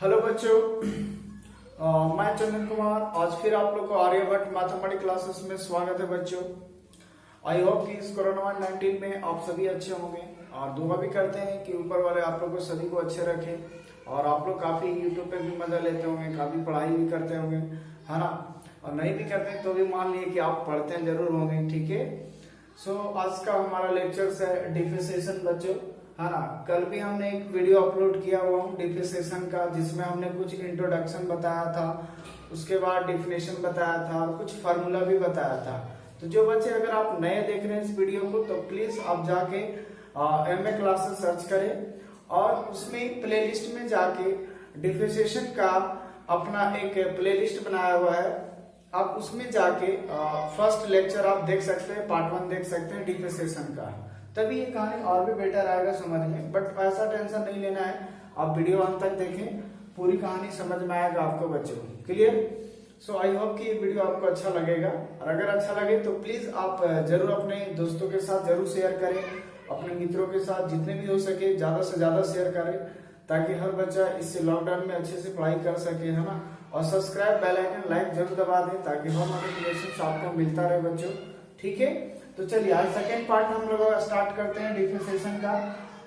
Hello बच्चों, मैं चंदन कुमार। आज फिर आप लोग को आर्यभट्ट मैथमेटिक्स क्लासेस में स्वागत है बच्चों। आई होप कि इस कोरोना 19 में आप सभी अच्छे होंगे और दुआ भी करते हैं कि ऊपर वाले आप लोग को सभी को अच्छे रखें। और आप लोग काफी यूट्यूब पे भी मजा लेते होंगे, काफी पढ़ाई भी करते होंगे, है ना। और नहीं भी करते तो भी मान लिए कि आप पढ़ते हैं जरूर होंगे, ठीक है। सो आज का हमारा लेक्चर है डिफरेंशिएशन बच्चों, है ना। कल भी हमने एक वीडियो अपलोड किया हुआ हूँ डिफरेंशिएशन का, जिसमें हमने कुछ इंट्रोडक्शन बताया था, उसके बाद डिफिनेशन बताया था और कुछ फार्मूला भी बताया था। तो जो बच्चे अगर आप नए देख रहे हैं इस वीडियो को तो प्लीज आप जाके एमए क्लासेस सर्च करें और उसमें प्लेलिस्ट में जाके डिफरेंशिएशन का अपना एक प्लेलिस्ट बनाया हुआ है। आप उसमें जाके फर्स्ट लेक्चर आप देख सकते हैं, पार्ट 1 देख सकते हैं डिफरेंशिएशन का। तभी ये कहानी और भी बेटर आएगा समझ में। बट ऐसा टेंशन नहीं लेना है, आप वीडियो अंत तक देखें, पूरी कहानी समझ में आएगा आपको बच्चों। क्लियर? सो आई होप कि ये वीडियो आपको अच्छा लगेगा। और अगर अच्छा लगे तो प्लीज आप जरूर अपने दोस्तों के साथ जरूर शेयर करें, अपने मित्रों के साथ जितने भी हो सके ज्यादा से ज्यादा शेयर करें, ताकि हर बच्चा इससे लॉकडाउन में अच्छे से पढ़ाई कर सके, है ना। और सब्सक्राइब, बेल आइकन, लाइक जरूर दबा दें ताकि हर नोटिफिकेशन आपको मिलता रहे बच्चों, ठीक है। तो चलिए आज सेकेंड पार्ट हम लोग स्टार्ट करते हैं डिफरेंशिएशन का।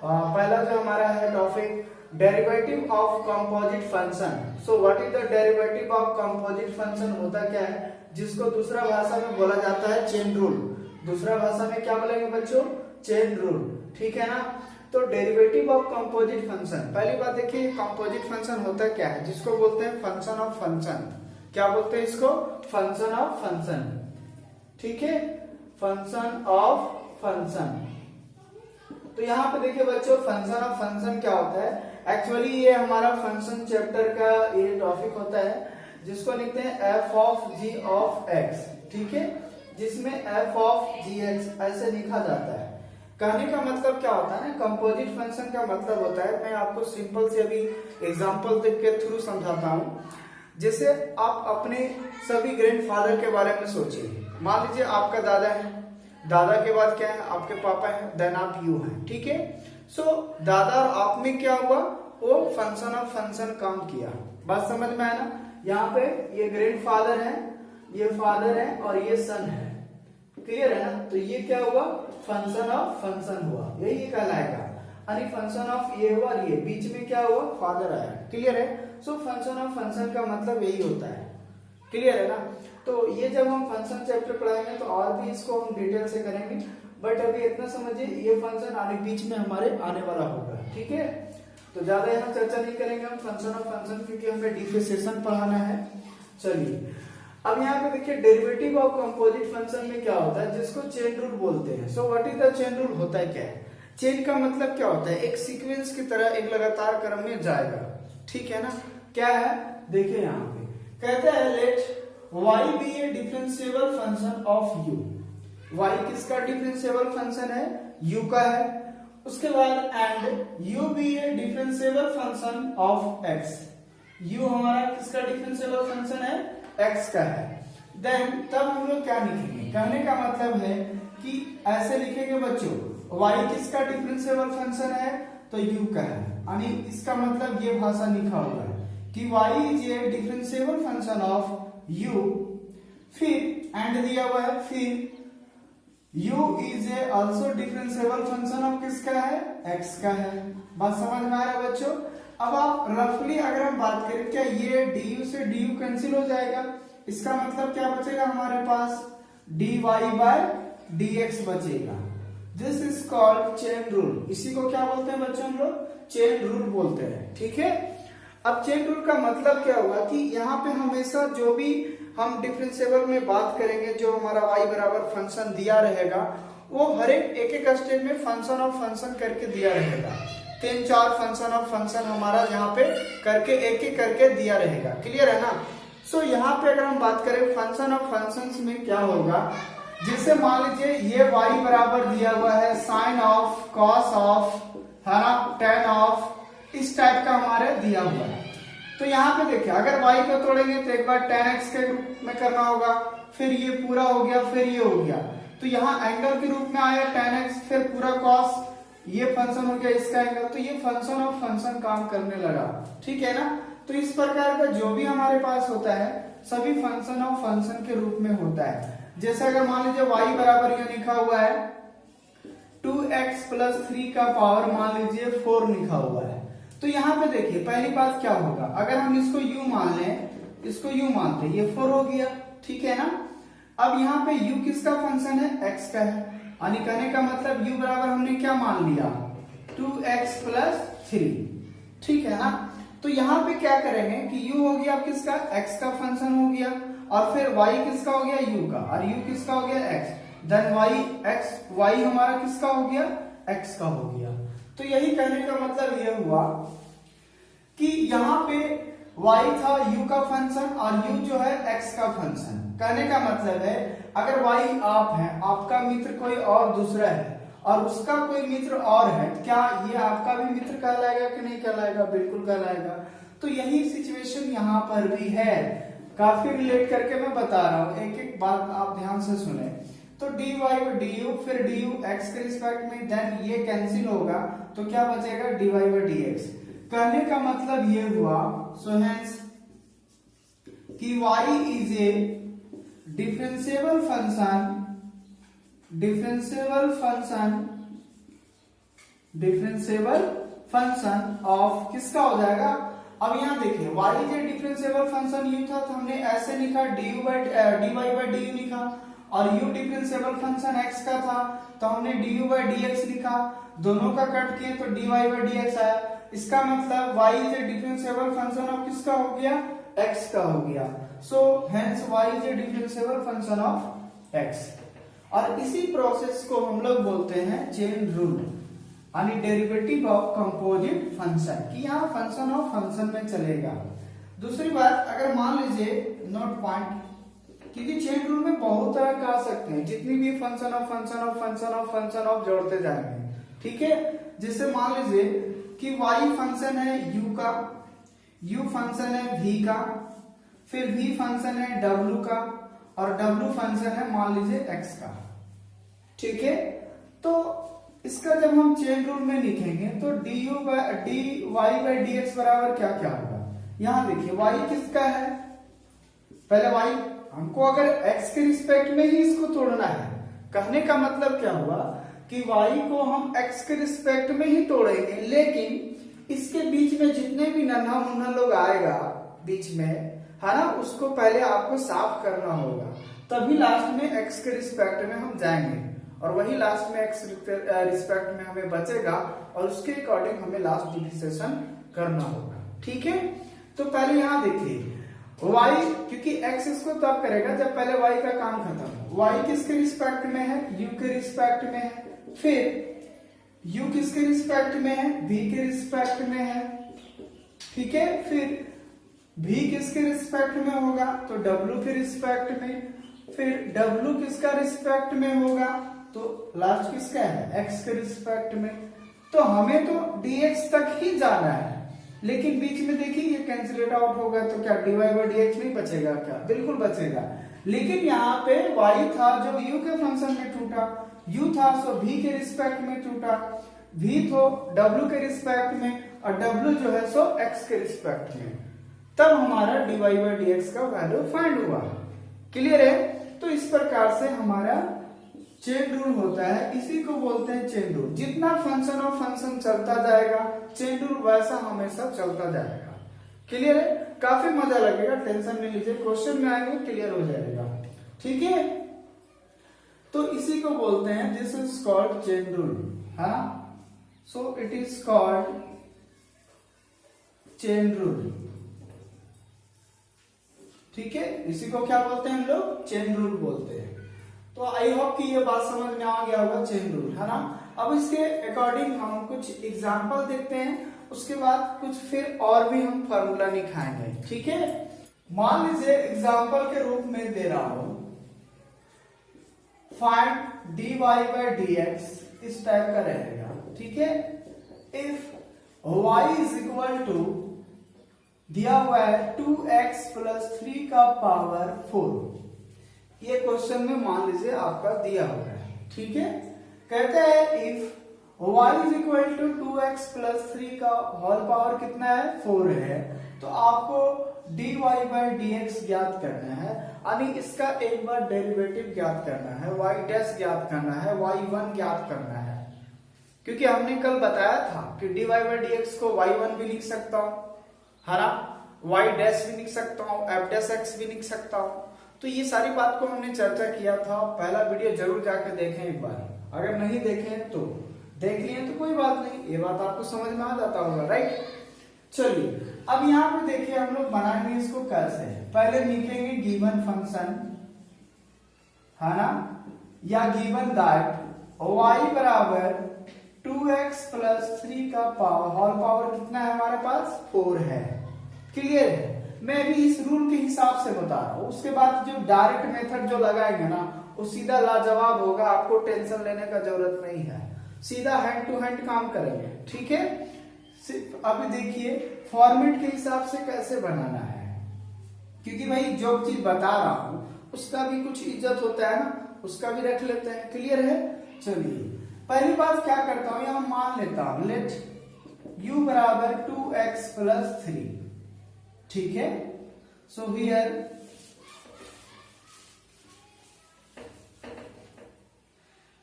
पहला जो हमारा है topic derivative of composite function. So what is the derivative of composite function? होता क्या है, जिसको दूसरा भाषा में बोला जाता है चेन रूल। दूसरा भाषा में क्या बोलेंगे बच्चों? चेन रूल, ठीक है ना। तो डेरिवेटिव ऑफ कंपोजिट फंक्शन, पहली बात देखिए कंपोजिट फंक्शन होता क्या है, जिसको बोलते हैं फंक्शन ऑफ फंक्शन। क्या बोलते हैं इसको? फंक्शन ऑफ फंक्शन, ठीक है, फंक्शन ऑफ फंक्शन। तो यहाँ पे देखिए बच्चों फंक्शन ऑफ फंक्शन क्या होता है। एक्चुअली ये हमारा फंक्शन चैप्टर का ये टॉपिक होता है, जिसको लिखते हैं f of g of x, ठीक है, जिसमें एफ ऑफ जी एक्स ऐसे लिखा जाता है। कहने का मतलब क्या होता है ना, कंपोजिट फंक्शन का मतलब होता है, मैं आपको सिंपल से अभी एग्जांपल के थ्रू समझाता हूँ। जैसे आप अपने सभी ग्रैंडफादर के बारे में सोचिए। मान लीजिए आपका दादा है, दादा के बाद क्या है, आपके पापा है, देन आप यू है, ठीक है। सो दादा और आप में क्या हुआ, वो फंक्शन ऑफ फंक्शन काम किया। बात समझ में आया ना। यहाँ पे ये ग्रैंडफादर है, ये फादर है और ये सन है, क्लियर है ना। तो ये क्या हुआ, फंक्शन ऑफ फंक्शन हुआ, यही कहलाएगा। यानी फंक्शन ऑफ ये हुआ और ये बीच में क्या हुआ, फादर आया, क्लियर है। सो फंक्शन ऑफ फंक्शन का मतलब यही होता है, क्लियर है ना। तो ये जब हम फंक्शन चैप्टर पढ़ाएंगे तो और भी इसको हम डिटेल से करेंगे, बट अभी इतना समझिए ये फंक्शन आने बीच में हमारे आने वाला होगा, ठीक है। तो ज्यादा यहाँ चर्चा नहीं करेंगे हम फंक्शन ऑफ फंक्शन, क्योंकि हमें डिफरेंशिएशन पढ़ाना है। चलिए अब यहाँ पे देखिए डेरिवेटिव ऑफ कंपोजिट फंक्शन में क्या होता है, जिसको चेन रूल बोलते हैं। So what is the chain rule? होता है क्या है, चेन का मतलब क्या होता है, एक सीक्वेंस की तरह एक लगातार क्रम में जाएगा, ठीक है ना। क्या है देखिए यहाँ पे कहते हैं let y be a differentiable function of u। y किसका डिफरेंशिएबल फंक्शन है? u का है। उसके बाद and u be a differentiable function of x। u हमारा किसका डिफरेंशिएबल फंक्शन है? x का है। देन तब हम लोग क्या लिखेंगे, कहने का मतलब है कि ऐसे लिखेंगे बच्चों, y किसका डिफरेंशिएबल फंक्शन है? तो u का है। यानी इसका मतलब ये भाषा लिखा हुआ है कि y is a differentiable function of u, फिर एंड दिया हुआ है, फिर u is a also differentiable function of किसका है? x का है। बात समझ में आ रहा है बच्चों। अब आप रफली अगर हम बात करें, क्या ये du से du कैंसिल हो जाएगा, इसका मतलब क्या बचेगा हमारे पास, dy by dx बचेगा। This is called chain rule. इसी को क्या बोलते हैं बच्चों हम लोग? चेन रूल बोलते हैं, ठीक है। अब चेन रूल का मतलब क्या हुआ कि यहाँ पे हमेशा जो भी हम डिफरेंशिएबल में बात करेंगे, जो हमारा y बराबर फंक्शन दिया रहेगा, वो हर एक स्टेप में फंक्शन ऑफ फंक्शन करके दिया रहेगा। 3-4 फंक्शन ऑफ फंक्शन हमारा यहाँ पे करके एक करके दिया रहेगा, क्लियर है ना। सो यहाँ पे अगर हम बात करें फंक्शन ऑफ फंक्शंस में क्या होगा, जैसे मान लीजिए ये y बराबर दिया हुआ है साइन ऑफ, कॉस ऑफ, है ना, टेन ऑफ, इस टाइप का हमारे दिया हुआ है। तो यहाँ पे देखिए अगर y को तोड़ेंगे तो एक बार tan x के रूप में करना होगा, फिर ये पूरा हो गया, फिर ये हो गया, तो यहाँ एंगल के रूप में आया tan x, फिर पूरा cos, ये फंक्शन हो गया इसका एंगल। तो ये फंक्शन ऑफ फंक्शन काम करने लगा, ठीक है ना। तो इस प्रकार का जो भी हमारे पास होता है सभी फंक्शन ऑफ फंक्शन के रूप में होता है। जैसे अगर मान लीजिए y बराबर यह लिखा हुआ है 2x प्लस 3 का पावर मान लीजिए 4 लिखा हुआ है, तो यहाँ पे देखिए पहली बात क्या होगा, अगर हम इसको u मान लें, इसको u मानते ये 4 हो गया, ठीक है ना। अब यहाँ पे u किसका फंक्शन है, x का है, यानी कहने का मतलब u बराबर हमने क्या मान लिया 2x प्लस 3, ठीक है ना। तो यहाँ पे क्या करेंगे कि u हो गया किसका, x का फंक्शन हो गया, और फिर y किसका हो गया u का, और u किसका हो गया x, देन y हमारा किसका हो गया x का हो गया। तो यही कहने का मतलब यह हुआ कि यहाँ पे y था u का फंक्शन और u जो है x का फंक्शन। कहने का मतलब है अगर y आप है, आपका मित्र कोई और दूसरा है और उसका कोई मित्र और है, क्या ये आपका भी मित्र कहलाएगा कि नहीं कहलाएगा, बिल्कुल कहलाएगा। तो यही सिचुएशन यहाँ पर भी है, काफी रिलेट करके मैं बता रहा हूँ, एक एक बात आप ध्यान से सुने। तो dy by du, फिर du x के रिस्पेक्ट में, देन ये कैंसिल होगा तो क्या बचेगा dy by dx। कहने का मतलब ये हुआ सो हेंस कि y is a differentiable function of किसका हो जाएगा। अब यहाँ देखिए y जो डिफरेंशिएबल फंक्शन u था तो हमने ऐसे लिखा dy by du लिखा, और u डिफरेंशिएबल फंक्शन x का था तो हमने du by dx लिखा, दोनों का कट किए तो dy by dx आया। इसका मतलब y is a differentiable function of किसका हो गया, x का हो गया। So hence y is a differentiable function of x। और इसी प्रोसेस को हम लोग बोलते हैं चेन रूल, यानी डेरिवेटिव ऑफ कंपोजिट फंक्शन, कि यहाँ फंक्शन ऑफ फंक्शन में चलेगा। दूसरी बात, अगर मान लीजिए नोट पॉइंट, क्योंकि चेन रूल में बहुत तरह का आ सकते हैं, जितनी भी function of function of function of function of जोड़ते जाएंगे, ठीक है। जैसे मान लीजिए कि y फंक्शन है u का, u फंक्शन है v का, फिर v फंक्शन है w का, और w फंक्शन है मान लीजिए x का, ठीक है। तो इसका जब हम चेन रूल में लिखेंगे तो dy by dx बराबर क्या क्या होगा। यहां देखिए y किसका है, पहले y हमको अगर x के रिस्पेक्ट में ही इसको तोड़ना है, कहने का मतलब क्या हुआ कि y को हम x के रिस्पेक्ट में ही तोड़ेंगे, लेकिन इसके बीच में जितने भी नन्हा मुन्ना लोग आएगा बीच में, है ना, उसको पहले आपको साफ करना होगा, तभी लास्ट में x के रिस्पेक्ट में हम जाएंगे, और वही लास्ट में x रिस्पेक्ट में हमें बचेगा, और उसके अकॉर्डिंग हमें लास्ट डिफरेंशिएशन करना होगा, ठीक है। तो पहले यहाँ देखिए y, क्योंकि x इसको तब करेगा जब पहले y का काम खत्म हो। y किसके रिस्पेक्ट में है, u के रिस्पेक्ट में है, फिर u किसके रिस्पेक्ट में है, v के रिस्पेक्ट में है, ठीक है। फिर v किसके रिस्पेक्ट में होगा, तो w के रिस्पेक्ट में, फिर w किसका रिस्पेक्ट में होगा, तो लास्ट किसका है, x के रिस्पेक्ट में। तो हमें तो dx तक ही जाना है, लेकिन बीच में देखिए ये कैंसिलेट आउट होगा, तो क्या dy by dx नहीं बचेगा क्या, बिल्कुल बचेगा। लेकिन यहाँ पे y था जो u के फंक्शन में टूटा, u था सो v के रिस्पेक्ट में टूटा, v तो w के रिस्पेक्ट में, और w जो है सो x के रिस्पेक्ट में, तब हमारा dy by dx का वैल्यू फाइंड हुआ। क्लियर है। तो इस प्रकार से हमारा चेन रूल होता है, इसी को बोलते हैं चेन रूल। जितना फंक्शन और फंक्शन चलता जाएगा चेन रूल वैसा हमेशा चलता जाएगा। क्लियर है, काफी मजा लगेगा, टेंशन नहीं लीजिए, क्वेश्चन में आएंगे क्लियर हो जाएगा, ठीक है। तो इसी को बोलते हैं, this is called chain rule, है ना। So it is called chain rule, ठीक है। इसी को क्या बोलते हैं हम लोग, चेन रूल बोलते हैं। तो आई होप कि ये बात समझ में आ गया होगा, चेन रूल, है ना। अब इसके अकॉर्डिंग हम कुछ एग्जांपल देखते हैं, उसके बाद कुछ फिर और भी हम फार्मूला निकालेंगे, ठीक है। मान लीजिए एग्जांपल के रूप में दे रहा हूं, फाइंड dy by dx, इस टाइप का रहेगा, ठीक है। If y is equal to दिया हुआ है 2x प्लस 3 का पावर 4, ये क्वेश्चन में मान लीजिए आपका दिया हुआ है, ठीक है। कहते हैं if y is equal to 2x plus 3 का होल पावर कितना है 4 है। तो आपको dy बाई dx ज्ञात करना है, यानी इसका एक बार डेरिवेटिव ज्ञात करना है, y डैश ज्ञात करना है, y1 ज्ञात करना है। क्योंकि हमने कल बताया था कि dy बाई dx को y1 भी लिख सकता हूं, है ना, y डैश भी लिख सकता हूं, f डैश x भी लिख सकता हूं। तो ये सारी बात को हमने चर्चा किया था, पहला वीडियो जरूर जाकर देखें एक बार, अगर नहीं देखें तो देख लिए तो कोई बात नहीं, ये बात आपको समझ में आ जाता होगा, राइट। चलिए अब यहाँ पे देखिए हम लोग बनाएंगे इसको कैसे। पहले लिखेंगे गिवन फंक्शन, है ना, या गिवन दैट y बराबर 2x प्लस 3 का पावर होल पावर कितना है हमारे पास 4 है। क्लियर है। मैं भी इस रूल के हिसाब से बता रहा हूं, उसके बाद जो डायरेक्ट मेथड जो लगाएंगे ना वो सीधा लाजवाब होगा, आपको टेंशन लेने का जरूरत नहीं है, सीधा हैंड टू हैंड काम करेंगे, ठीक है। सिर्फ अभी देखिए फॉर्मेट के हिसाब से कैसे बनाना है, क्योंकि भाई जो चीज बता रहा हूं उसका भी कुछ इज्जत होता है ना, उसका भी रख लेते हैं। क्लियर है। चलिए पहली बात क्या करता हूं, यहां मान लेता हूं लेट u बराबर 2x प्लस 3, ठीक है। सो हियर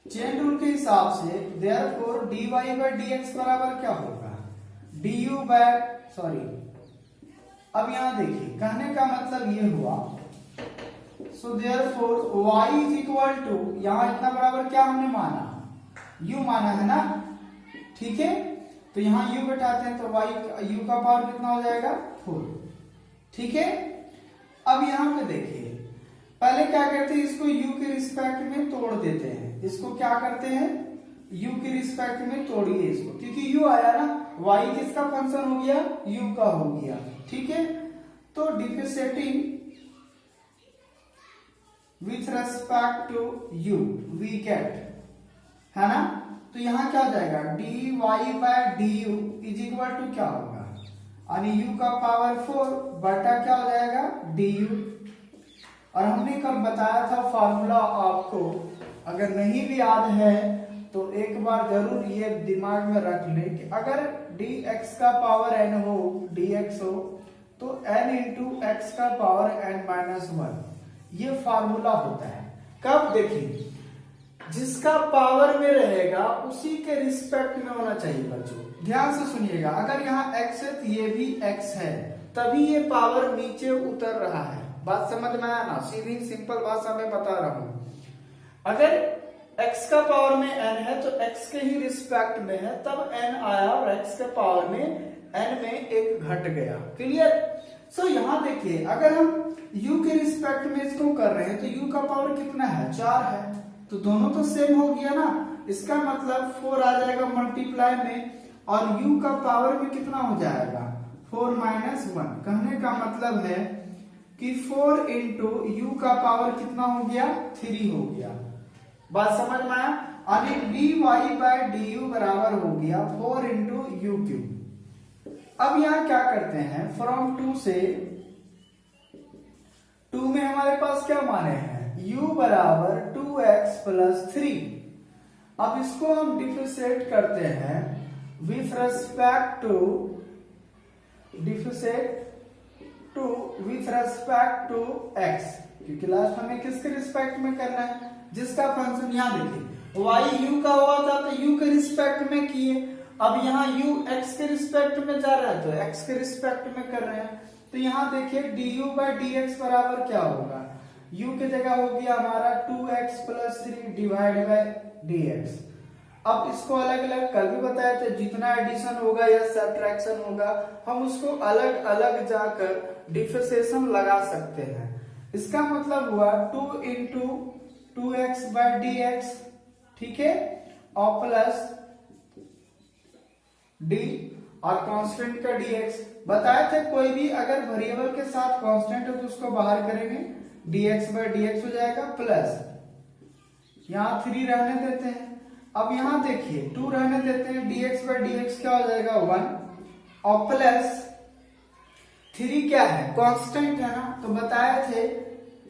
चेन रूल के हिसाब से देयरफॉर dy बाई dx बराबर क्या होगा du बाय सॉरी, अब यहां देखिए कहने का मतलब ये हुआ, so therefore y is equal to, यहां इतना बराबर क्या हमने माना u माना है ना, ठीक है। तो यहां u बैठाते हैं तो y u का पावर कितना हो जाएगा 4, ठीक है। अब यहां पे देखिए पहले क्या करते हैं, इसको u के रिस्पेक्ट में तोड़ देते हैं, इसको क्या करते हैं u के रिस्पेक्ट में तोड़िए इसको, क्योंकि u आया ना, y किसका फंक्शन हो गया u का हो गया, ठीक है। तो differentiating with respect to u we get, है ना, तो यहां क्या हो जाएगा dy by du is equal to क्या होगा, यानी u का पावर 4 बटा क्या हो जाएगा du। और हमने कल बताया था फॉर्मूला, आपको अगर नहीं भी याद है तो एक बार जरूर ये दिमाग में रख ले कि अगर dx का पावर n हो, dx हो, तो n इंटू एक्स का पावर n माइनस 1, ये फॉर्मूला होता है। कब देखिए जिसका पावर में रहेगा उसी के रिस्पेक्ट में होना चाहिए बच्चों, ध्यान से सुनिएगा। अगर यहाँ x है तो ये भी x है, तभी ये पावर नीचे उतर रहा है। बात समझ में आया ना, सीधी सिंपल भाषा में बता रहा हूं। अगर x का पावर में n है तो x के ही रिस्पेक्ट में है, तब n आया और x के पावर में n में एक घट गया। क्लियर। सो यहां देखिए अगर हम u के रिस्पेक्ट में इसको कर रहे हैं तो u का पावर कितना है 4 है, तो दोनों तो सेम हो गया ना, इसका मतलब 4 आ जाएगा मल्टीप्लाई में, और u का पावर में कितना हो जाएगा 4 माइनस 1। कहने का मतलब है कि 4 इंटू यू का पावर कितना हो गया 3 हो गया। बात समझ में आया, यानी dy बाय du बराबर हो गया 4 इंटू यू क्यूब। अब यहां क्या करते हैं, फ्रॉम 2 से 2 में हमारे पास क्या माने हैं u बराबर 2x प्लस 3। अब इसको हम डिफरेंशिएट करते हैं विथ रेस्पेक्ट टू x, क्योंकि लास्ट हमें किसके रिस्पेक्ट में करना है, जिसका फंक्शन यहां देखिए y u का हुआ था तो u के रिस्पेक्ट में किए, अब यहाँ u x के रिस्पेक्ट में जा रहा है तो x के रिस्पेक्ट में कर रहे हैं। तो यहाँ देखिए du बाई dx बराबर क्या होगा, u की जगह हो गया हमारा 2x plus 3 divide by dx। अब इसको अलग अलग कल भी बताया था, जितना एडिशन होगा या सब्ट्रैक्शन होगा हम उसको अलग अलग जाकर डिफरेंशिएशन लगा सकते हैं। इसका मतलब हुआ 2 इंटू 2x बाई dx, ठीक है, और प्लस d और कांस्टेंट का dx। बताए थे कोई भी अगर वेरिएबल के साथ कांस्टेंट है तो उसको बाहर करेंगे, dx बाई dx हो जाएगा, प्लस यहाँ 3 रहने देते हैं। अब यहां देखिए 2 रहने देते हैं, dx बाई dx क्या हो जाएगा 1, और प्लस 3 क्या है कांस्टेंट है ना, तो बताए थे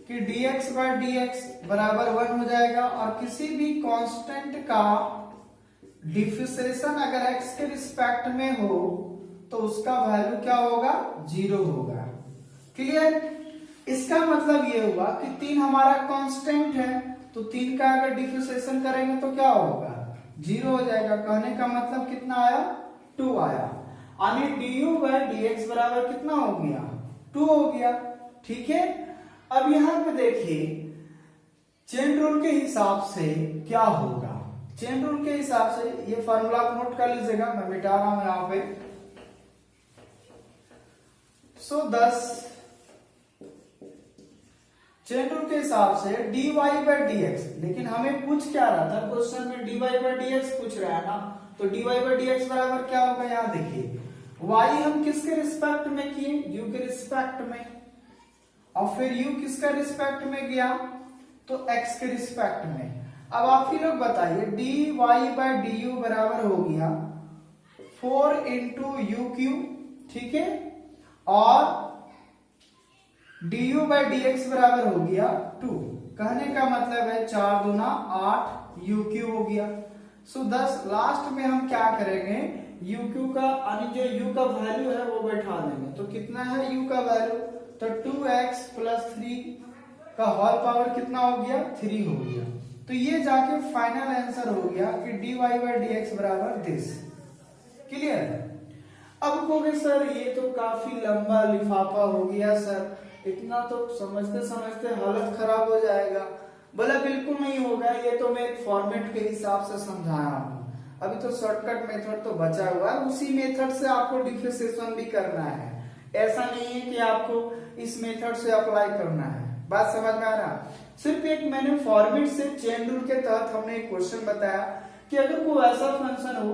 कि dx बाई dx बराबर 1 हो जाएगा। और किसी भी कांस्टेंट का डिफरेंशिएशन अगर x के रिस्पेक्ट में हो तो उसका वैल्यू क्या होगा, 0 होगा। क्लियर। इसका मतलब ये हुआ कि 3 हमारा कांस्टेंट है, तो 3 का अगर डिफरेंशिएशन करेंगे तो क्या होगा, 0 हो जाएगा। कहने का मतलब कितना आया, 2 आया। यानी du बाय dx बराबर कितना हो गया, 2 हो गया। ठीक है। अब यहां पे देखिए चेन रूल के हिसाब से क्या होगा। चेन रूल के हिसाब से ये फॉर्मूला नोट कर लीजिएगा, मैं मिटा रहा हूं यहां पे। 10 चेन रूल के हिसाब से dy बाय dx, लेकिन हमें पूछ क्या रहा था क्वेश्चन में, dy बाय dx पूछ रहा है ना, तो dy बाय dx बराबर क्या होगा, यहां देखिए y हम किसके रिस्पेक्ट में किए, u के रिस्पेक्ट में, और फिर u किसका रिस्पेक्ट में गया, तो x के रिस्पेक्ट में। अब आप ही लोग बताइए dy बाय du बराबर हो गया 4 इंटू यू क्यू, ठीक है, और du बाय dx बराबर हो गया 2। कहने का मतलब है 4 दूना 8 यू क्यू हो गया। 10 लास्ट में हम क्या करेंगे, यू क्यू का यानी जो u का वैल्यू है वो बैठा देंगे, तो कितना है u का वैल्यू, तो 2x प्लस 3 का होल पावर कितना हो गया, 3 हो गया। तो ये जाके फाइनल आंसर हो गया कि dy बाय dx बराबर दिस। क्लियर। अब कहोगे सर ये तो काफी लंबा लिफाफा हो गया सर, इतना तो समझते समझते हालत खराब हो जाएगा। बोला बिल्कुल नहीं होगा, ये तो मैं एक फॉर्मेट के हिसाब से समझाया हूं। अभी तो शॉर्टकट मेथड तो बचा हुआ है, उसी मेथड से आपको डिफरेंशिएशन भी करना है। ऐसा नहीं है कि आपको इस मेथड से अप्लाई करना है। बात समझ में आ रहा। सिर्फ एक मैंने फॉर्मेट से चेन रूल के तहत हमने एक क्वेश्चन बताया कि अगर कोई ऐसा फंक्शन हो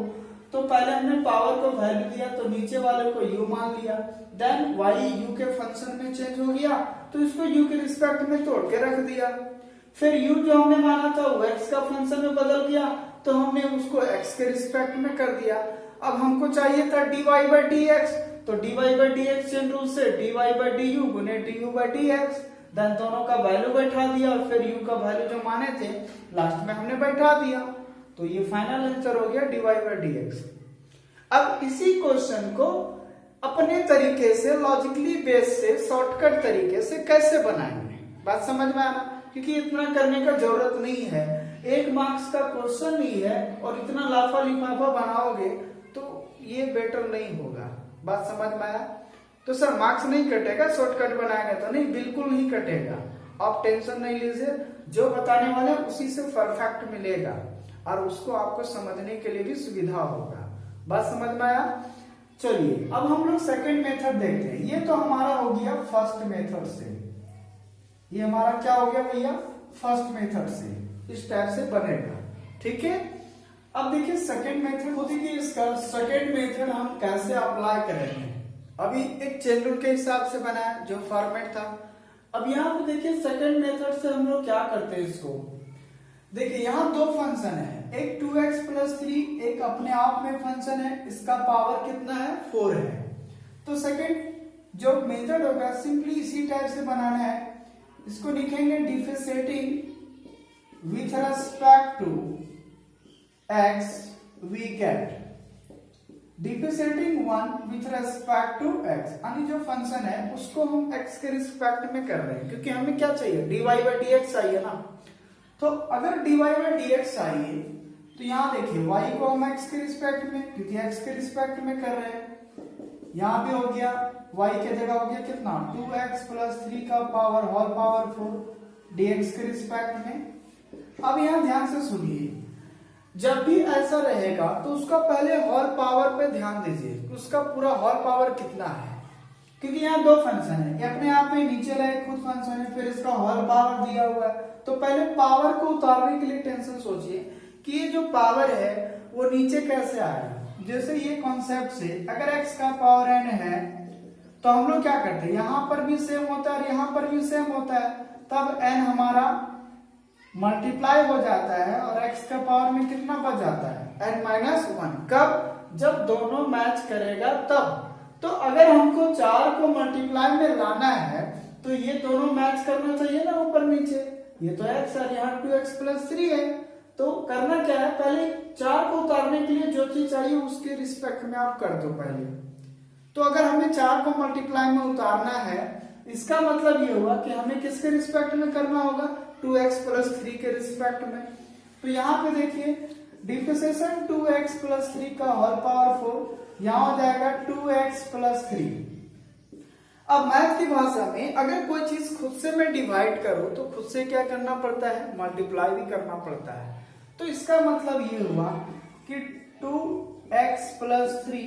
तो पहले हमने पावर को वैल्यू दिया, तो नीचे वाले को u मान लिया, देन y u के फंक्शन में चेंज हो गया तो इसको u के रिस्पेक्ट में तोड़ के रख दिया। फिर u जो हमने माना था वो x का फंक्शन में बदल गया, तो हमने उसको x के रिस्पेक्ट में कर दिया। अब हमको चाहिए था dy बाय dx, तो dy by dx chain rule से dy बाय du गुने du बाय dx, देन दोनों का वैल्यू बैठा दिया और फिर u का वैल्यू जो माने थे लास्ट में हमने बैठा दिया, तो ये फाइनल आंसर हो गया dy बाय dx। अब इसी क्वेश्चन को अपने तरीके से लॉजिकली बेस से शॉर्टकट तरीके से कैसे बनाएंगे, बात समझ में आना, क्योंकि इतना करने का जरूरत नहीं है, 1 मार्क्स का क्वेश्चन नहीं है और इतना लाफा लिफाफा बनाओगे तो ये बेटर नहीं होगा। बात समझ में आया। तो सर मार्क्स नहीं कटेगा शॉर्टकट बनाएंगे तो, नहीं बिल्कुल नहीं कटेगा, आप टेंशन नहीं लीजिए, जो बताने वाले उसी से परफेक्ट मिलेगा और उसको आपको समझने के लिए भी सुविधा होगा। बात समझ में आया। चलिए अब हम लोग सेकंड मेथड देखते हैं। ये तो हमारा हो गया फर्स्ट मेथड से, ये हमारा क्या हो गया भैया, फर्स्ट मेथड से, इस टाइप से बनेगा। ठीक है। अब देखिए सेकंड मेथड होती है, इसका सेकंड मेथड हम कैसे अप्लाई करेंगे। अभी एक चेन रूल के हिसाब से बनाया जो फॉर्मेट था। अब यहाँ पे देखिए सेकंड मेथड से हम लोग क्या करते हैं, इसको देखिए यहाँ 2 फंक्शन है, एक 2x प्लस 3 एक अपने आप में फंक्शन है, इसका पावर कितना है, 4 है। तो सेकंड जो मेथड होगा सिंपली इसी टाइप से बनाना है, इसको लिखेंगे differentiating with respect to x we get differentiating 1 with respect to x, यानी जो फंक्शन है उसको हम x के रिस्पेक्ट में कर रहे हैं, क्योंकि हमें क्या चाहिए, dy बाय dx चाहिए ना। तो अगर dy बाय dx चाहिए तो यहाँ देखिए y को हम x के रिस्पेक्ट में, क्योंकि x के रिस्पेक्ट में कर रहे हैं, यहाँ भी हो गया y के जगह हो गया कितना, 2x प्लस 3 का पावर होल पावर 4 dx के रिस्पेक्ट में। अब यहाँ ध्यान से सुनिए, जब भी ऐसा रहेगा तो उसका पहले होल पावर पे ध्यान दीजिए, उसका पूरा होल पावर कितना है, क्योंकि यहाँ 2 फंक्शन है, ये अपने आप में नीचे रहे खुद फंक्शन है, फिर इसका होल पावर दिया हुआ है, तो पहले पावर को उतारने के लिए टेंशन सोचिए कि ये जो पावर है वो नीचे कैसे आएगा। जैसे ये कॉन्सेप्ट से अगर x का पावर n है तो हम लोग क्या करते हैं, यहाँ पर भी सेम होता है और यहाँ पर भी सेम होता है, तब n हमारा मल्टीप्लाई हो जाता है और x का पावर में कितना बच जाता है, n-1। कब, जब दोनों मैच करेगा तब। तो अगर हमको 4 को मल्टीप्लाई में लाना है तो ये दोनों मैच करना चाहिए ना ऊपर नीचे, ये तो x है, यहाँ 2x प्लस 3 है, तो करना क्या है, पहले 4 को उतारने के लिए जो चीज चाहिए उसके रिस्पेक्ट में आप कर दो पहले। तो अगर हमें 4 को मल्टीप्लाई में उतारना है, इसका मतलब ये हुआ कि हमें किसके रिस्पेक्ट में करना होगा, 2x प्लस 3 के रिस्पेक्ट में। तो यहाँ पे देखिए डिफरेंशिएशन 2x प्लस 3 का होल पावर 4, यहाँ हो जाएगा 2x प्लस 3। अब मैथ की भाषा में अगर कोई चीज खुद से मैं डिवाइड करूं तो खुद से क्या करना पड़ता है, मल्टीप्लाई भी करना पड़ता है। तो इसका मतलब ये हुआ कि 2x प्लस 3,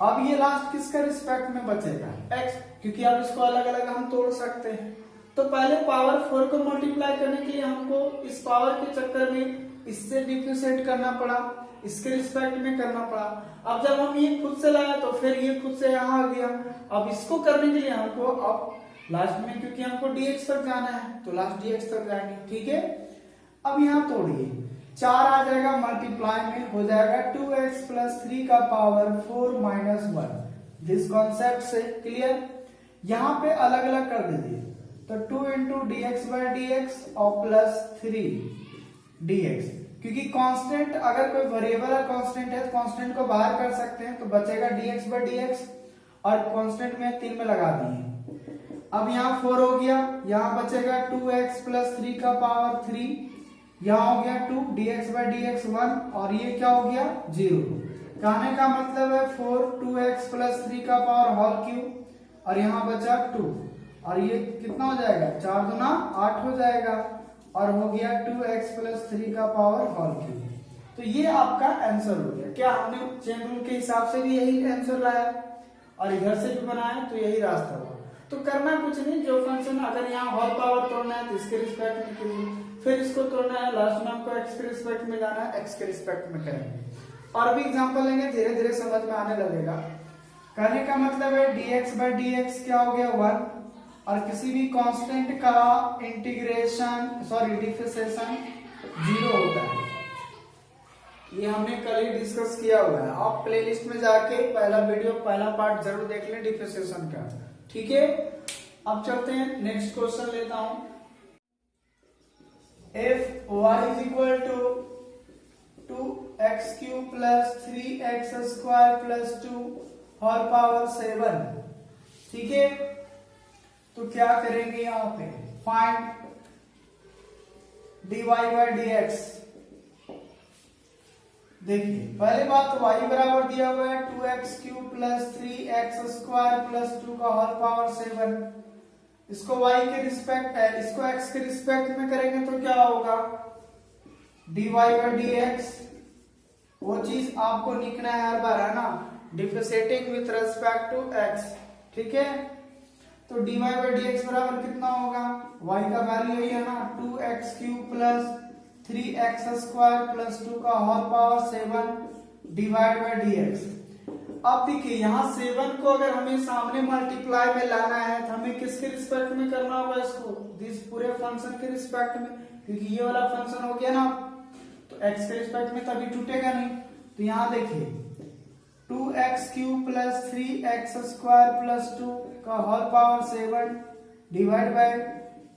अब ये लास्ट किसका रिस्पेक्ट में बचेगा, x, क्योंकि अब इसको अलग अलग हम तोड़ सकते हैं। तो पहले पावर 4 को मल्टीप्लाई करने के लिए हमको इस पावर के चक्कर में इससे डिफरेंशिएट करना पड़ा, इसके रिस्पेक्ट में करना पड़ा। अब जब हम ये खुद से लाए तो फिर ये खुद से यहाँ आ गया। अब इसको करने के लिए हमको अब लास्ट में, क्योंकि हमको dx तक जाना है तो लास्ट dx तक जाएंगे, ठीक है। अब यहाँ तोड़िए, 4 आ जाएगा मल्टीप्लाई में, हो जाएगा 2x प्लस 3 का पावर 4 माइनस 1। दिस कॉन्सेप्ट से क्लियर। यहाँ पे अलग अलग कर दीजिए, तो 2 इंटू dx बाई dx और प्लस 3 dx, क्योंकि कांस्टेंट अगर कोई वेरिएबल है कांस्टेंट है तो कांस्टेंट को बाहर कर सकते हैं, तो बचेगा dx बाई dx और कांस्टेंट में 3 में लगा दिए। अब यहाँ 4 हो गया, यहाँ बचेगा 2x प्लस 3 का पावर 3, यहाँ हो गया 2 dx बाई dx 1 और ये क्या हो गया 0। कहने का मतलब है 4 2x प्लस 3 का पावर होल क्यूब और यहाँ बचा 2 और ये कितना हो जाएगा 4 दूना 8 हो जाएगा और हो गया 2x प्लस 3 का पावर होल क्यूब। तो ये आपका आंसर हो गया। क्या हमने चेन रूल के हिसाब से भी यही आंसर लाया और इधर से भी बनाया तो यही रास्ता हुआ। तो करना कुछ नहीं, जो फंक्शन अगर यहाँ होल पावर तोड़ना है तो इसके रिस्पेक्ट में कीजिए, फिर इसको तोड़ना है लास्ट में हमको x के रिस्पेक्ट में जाना है, x के रिस्पेक्ट में करेंगे। और भी एग्जांपल लेंगे, धीरे धीरे समझ में आने लगेगा। कहने का मतलब है dx बाई dx क्या हो गया 1 और किसी भी कांस्टेंट का इंटीग्रेशन डिफरेंशिएशन 0 होता है। ये हमने कल ही डिस्कस किया हुआ है, आप प्लेलिस्ट में जाके पहला वीडियो पहला पार्ट जरूर देख लें डिफरेंशिएशन का, ठीक है। अब चलते हैं नेक्स्ट क्वेश्चन लेता हूं। if y is equal to 2x cube plus 3x square plus 2 whole power 7, ठीक है। तो क्या करेंगे यहाँ पे, फाइंड dy बाई dx। देखिए पहले बात तो y बराबर दिया हुआ है 2x cube plus 3x square plus 2 का होल पावर 7। इसको y के रिस्पेक्ट है, इसको x के रिस्पेक्ट में करेंगे तो क्या होगा dy बाई dx। वो चीज आपको लिखना है हर बार, है ना, differentiating with respect to x, ठीक है। तो dy बाई dx बराबर कितना होगा, y का वैल्यू यही है ना 2x cube plus 3x square plus 2 का whole power 7 divide by dx। अब देखिए यहाँ 7 को अगर हमें सामने मल्टीप्लाई में लाना है तो हमें किसके रिस्पेक्ट में करना होगा, इसको दिस पूरे फंक्शन के रिस्पेक्ट में, क्योंकि ये वाला फंक्शन हो गया ना, तो x के रिस्पेक्ट में तभी टूटेगा नहीं। तो यहाँ देखिए 2x cube plus 3x square plus 2 का whole power 7 divide by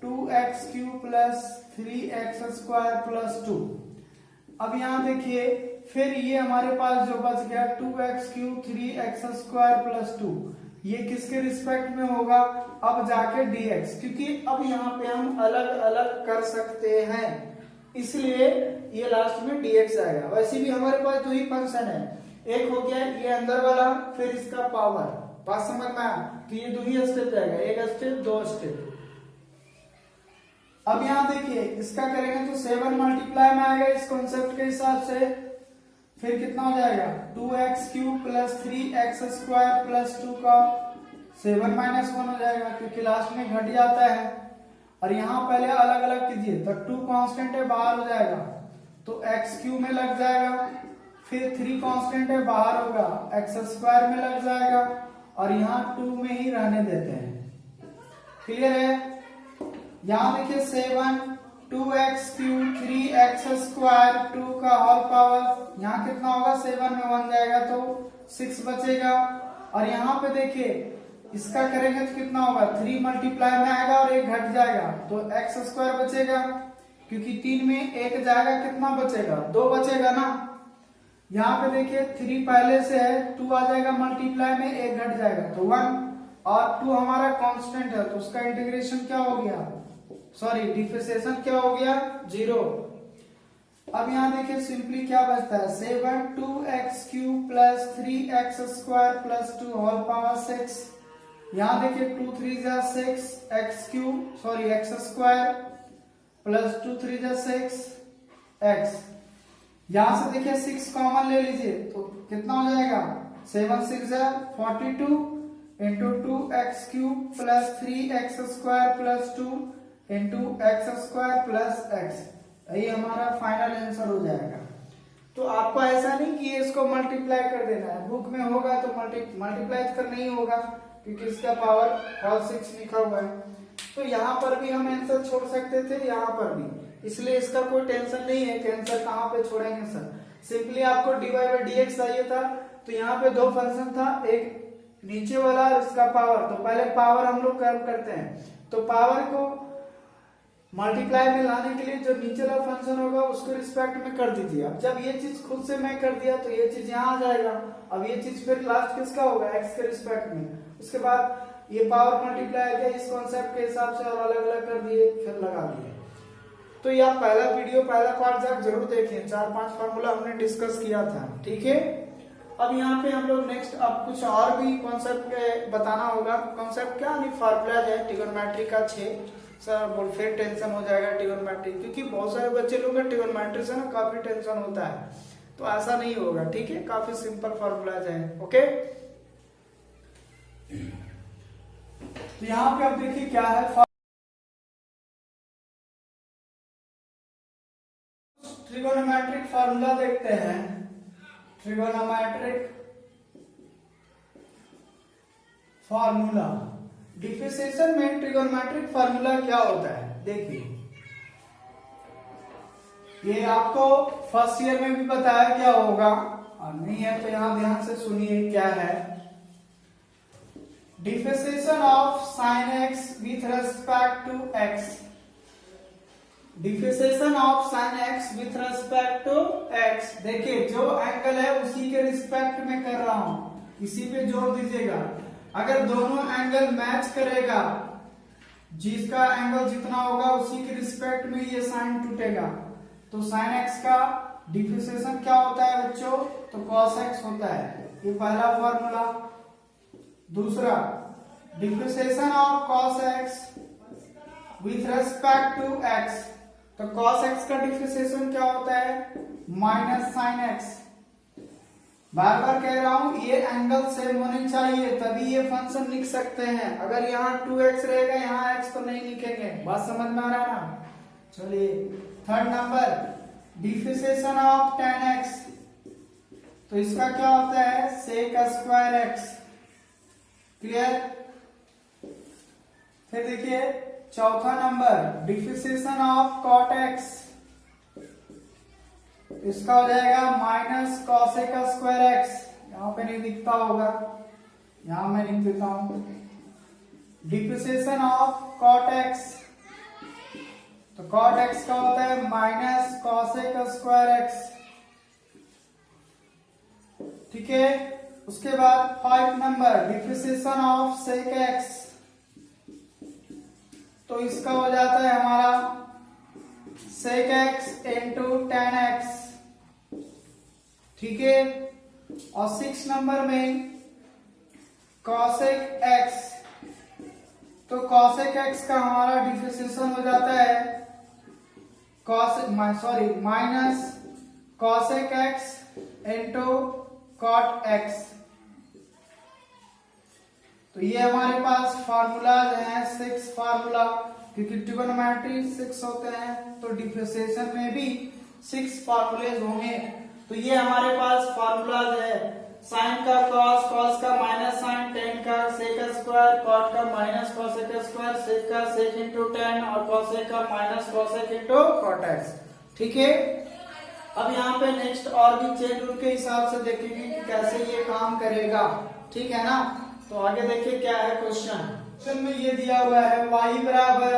2x cube plus 3x square plus 2। अब यहाँ देखिए फिर ये हमारे पास जो बच गया 2x cube 3x square plus 2, ये किसके रिस्पेक्ट में होगा, अब जाके dx, क्योंकि अब यहाँ पे हम अलग अलग कर सकते हैं इसलिए ये लास्ट में dx आएगा। वैसे भी हमारे पास दो ही फंक्शन है, एक हो गया ये अंदर वाला फिर इसका पावर, बात समझ में आया, तो ये दो ही स्टेप जाएगा, एक स्टेप 2 स्टेप। अब यहाँ देखिए इसका करेंगे तो 7 मल्टीप्लाई में आएगा इस कॉन्सेप्ट के हिसाब से, फिर कितना हो जाएगा 2x cube plus 3x square plus 2 का 7 माइनस 1 हो जाएगा, क्योंकि लास्ट में घट जाता है। और यहाँ पहले अलग अलग कीजिए तो 2 कांस्टेंट है बाहर हो जाएगा तो x क्यूब में लग जाएगा, फिर 3 कांस्टेंट है बाहर होगा x स्क्वायर में लग जाएगा और यहाँ 2 में ही रहने देते हैं, क्लियर है। यहाँ देखिए 7 2x क्यूब 3x स्क्वायर 2 का होल पावर, यहाँ कितना होगा 7 में 1 जाएगा तो 6 बचेगा। और यहाँ पे देखिए इसका करेंगे तो कितना होगा 3 मल्टीप्लाई में आएगा और 1 घट जाएगा तो x स्क्वायर बचेगा। क्योंकि 3 में 1 जाएगा, कितना बचेगा, 2 बचेगा ना। यहाँ पे देखिए 3 पहले से है, 2 आ जाएगा मल्टीप्लाई में, 1 घट जाएगा तो 1, और 2 हमारा कांस्टेंट है तो उसका इंटीग्रेशन क्या हो गया, सॉरी डिफरेंशिएशन क्या हो गया, 0। अब यहाँ देखिए सिंपली क्या बचता है, 7 2x³ plus 3x² plus 2 whole power 6। यहाँ देखिए 2 3 जा 6 x³ सॉरी x² प्लस 2 3 जा 6 x। यहां से देखिए 6 कॉमन ले लीजिए तो कितना हो जाएगा, 7 6 जा 42 into 2x³ plus 3x² plus 2 into x² plus x। ये हमारा फाइनल आंसर हो जाएगा। तो आपको ऐसा नहीं कि इसको मल्टीप्लाई कर देना है, बुक में होगा तो मल्टीप्लाई करना ही होगा क्योंकि इसका पावर और 6 लिखा हुआ है। तो यहाँ पर भी हम आंसर छोड़ सकते थे, यहाँ पर भी, इसलिए इसका कोई टेंशन नहीं है कि आंसर कहाँ पे छोड़ेंगे सर। सिंपली आपको dy बाई dx चाहिए था, तो यहाँ पे 2 फंक्शन था, एक नीचे वाला और इसका पावर। तो पहले पावर हम लोग कर्व करते हैं, तो पावर को मल्टीप्लाई में लाने के लिए जो नीचे वाला फंक्शन होगा उसको रिस्पेक्ट में कर दीजिए। अब जब ये चीज खुद से मैं कर दिया तो ये चीज यहाँ आ जाएगा। अब ये चीज फिर लास्ट किसका होगा, x के रिस्पेक्ट में। उसके बाद ये पावर मल्टीप्लाई किया इस कॉन्सेप्ट के हिसाब से और अलग अलग कर दिए, फिर लगा दिए। तो यह पहला वीडियो, पहला पार्ट जाकर जरूर देखिए, 4-5 फार्मूला हमने डिस्कस किया था, ठीक है। अब यहाँ पे हम लोग नेक्स्ट अब कुछ और भी कॉन्सेप्ट बताना होगा। कॉन्सेप्ट क्या, नहीं फार्मूला है ट्रिगोनोमेट्री का 6। सर बोल फिर टेंशन हो जाएगा ट्रिगोनोमेट्री, क्योंकि बहुत सारे बच्चे लोग का ट्रिगोनोमेट्री से ना काफी टेंशन होता है, तो ऐसा नहीं होगा, ठीक है। काफी सिंपल फार्मूलाज है, ओके। तो यहाँ पे अब देखिए क्या है, ट्रिगोनोमेट्रिक फार्मूला देखते हैं। ट्रिगोनोमेट्रिक फार्मूला, डिफरेंशिएशन में ट्रिगोनोमेट्रिक फार्मूला क्या होता है, देखिए ये आपको फर्स्ट ईयर में भी बताया क्या होगा, और नहीं है तो यहां ध्यान से सुनिए क्या है। Differentiation of sin x with respect to x, differentiation of sin x with respect to x। देखिए जो एंगल है उसी के रिस्पेक्ट में कर रहा हूं, इसी पे जोड़ दीजिएगा। अगर दोनों एंगल मैच करेगा, जिसका एंगल जितना होगा उसी के रिस्पेक्ट में ये साइन टूटेगा। तो sin x का डिफरेंशिएशन क्या होता है बच्चों, तो cos x होता है, ये पहला फॉर्मूला। दूसरा, differentiation of cos x with respect to x, तो cos x का डिफरेंशिएशन क्या होता है, माइनस sin x। बार बार कह रहा हूं ये एंगल सेम होने चाहिए तभी ये फंक्शन लिख सकते हैं। अगर यहाँ 2x रहेगा यहाँ x तो नहीं लिखेंगे, बात समझ में आ रहा है ना। चलिए third number, differentiation of tan x, तो इसका क्या होता है, sec² x। क्लियर। फिर देखिए चौथा number, differentiation of cot x, इसका हो जाएगा माइनस cosec² x। यहाँ पे नहीं दिखता होगा, यहां मैं लिख देता हूं, डिफरेंशिएशन ऑफ cot x, तो cot x का होता है माइनस cosec² x, ठीक है। उसके बाद 5 number, differentiation of sec x, तो इसका हो जाता है हमारा sec x into tan x, ठीक है। और 6 नंबर में cosec x, तो cosec x का हमारा डिफरेंशिएशन हो जाता है minus cosec x into cot x। तो ये हमारे पास फार्मूलाज हैं 6 फार्मूला, क्योंकि ट्रिगोनोमेट्री 6 होते हैं तो डिफरेंशिएशन में भी 6 फार्मूलेज होंगे। तो ये हमारे पास फार्मूलाज है, साइन का cos, cos का माइनस साइन, tan का sec², cot का माइनस cosec², sec का sec इंटू tan और cosec का minus cosec into cot x, ठीक है। अब यहाँ पे नेक्स्ट और भी चेन रूल के हिसाब से देखेंगे कि कैसे ये काम करेगा, ठीक है ना। तो आगे देखिए क्या है क्वेश्चन में ये दिया हुआ है, y बराबर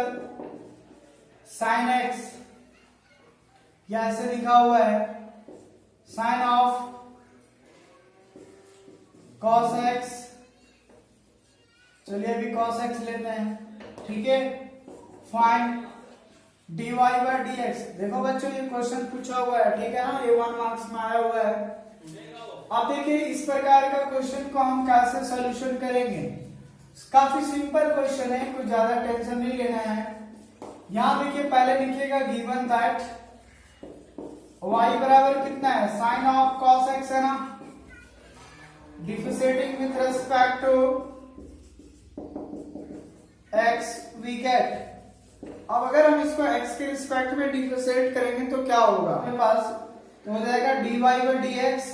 sin x या ऐसे लिखा हुआ है साइन ऑफ cos x, चलिए अभी cos x लेते हैं, ठीक है। फाइंड dy बाय dx, देखो बच्चों ये क्वेश्चन पूछा हुआ है, ठीक है ना, ये 1 मार्क्स में आया हुआ है। अब देखिए इस प्रकार का क्वेश्चन को हम कैसे सॉल्यूशन करेंगे। काफी सिंपल क्वेश्चन है, कुछ ज्यादा टेंशन नहीं लेना है। यहां देखिए पहले लिखिएगा गिवन दैट y बराबर कितना है, साइन ऑफ cos x है ना, differentiating with respect to x we get. अब अगर हम इसको x के रिस्पेक्ट में डिफरेंशिएट करेंगे तो क्या होगा, हमारे पास हो जाएगा dy बाय dx,